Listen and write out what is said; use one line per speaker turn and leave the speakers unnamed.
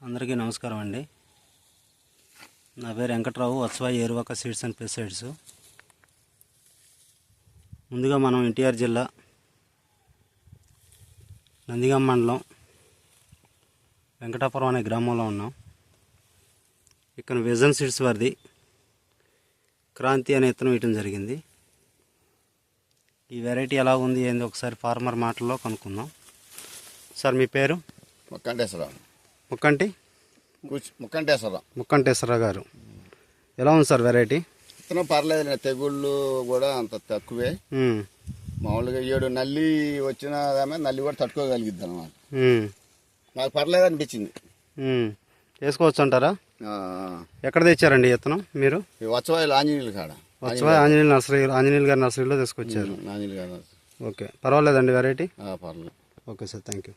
అందరికీ నమస్కారం అండి. నా పేరు వెంకట్రావు, వత్సవాయి ఏరువాక సీడ్స్ అండ్ పెస్టిసైడ్స్. ముందుగా మనం ఎన్టీఆర్ జిల్లా నందిగామ మండలం వెంకటాపురం అనే గ్రామంలో ఉన్నాం. ఇక్కడ విజన్ సీడ్స్ వారిది క్రాంతి అనే విత్తనం వేయటం జరిగింది. ఈ వెరైటీ ఎలా ఉంది ఏంది ఒకసారి ఫార్మర్ మాటల్లో కనుక్కుందాం. సార్ మీ పేరు? ముక్కంటేశ్వరరావు గారు. ఎలా ఉంది సార్ వెరైటీ?
విత్తనం పర్లేదు, తెగుళ్ళు కూడా అంత తక్కువే. మామూలుగా 7 నల్లి వచ్చిన నల్లి కూడా తట్టుకోగలిగిద్ది అన్నమాట. నాకు పర్లేదు అనిపించింది.
వేసుకోవచ్చు అంటారా? ఎక్కడ తెచ్చారండి విత్తనం మీరు?
వత్సవాయిలు ఆంజనేయులు కాడ,
వత్సవాయి ఆంజనేయులు గారి నర్సరీలో తీసుకొచ్చారు.
ఆంజనేయులు గారు.
ఓకే, పర్వాలేదండి వెరైటీ?
పర్లేదు.
Okay sir, thank you.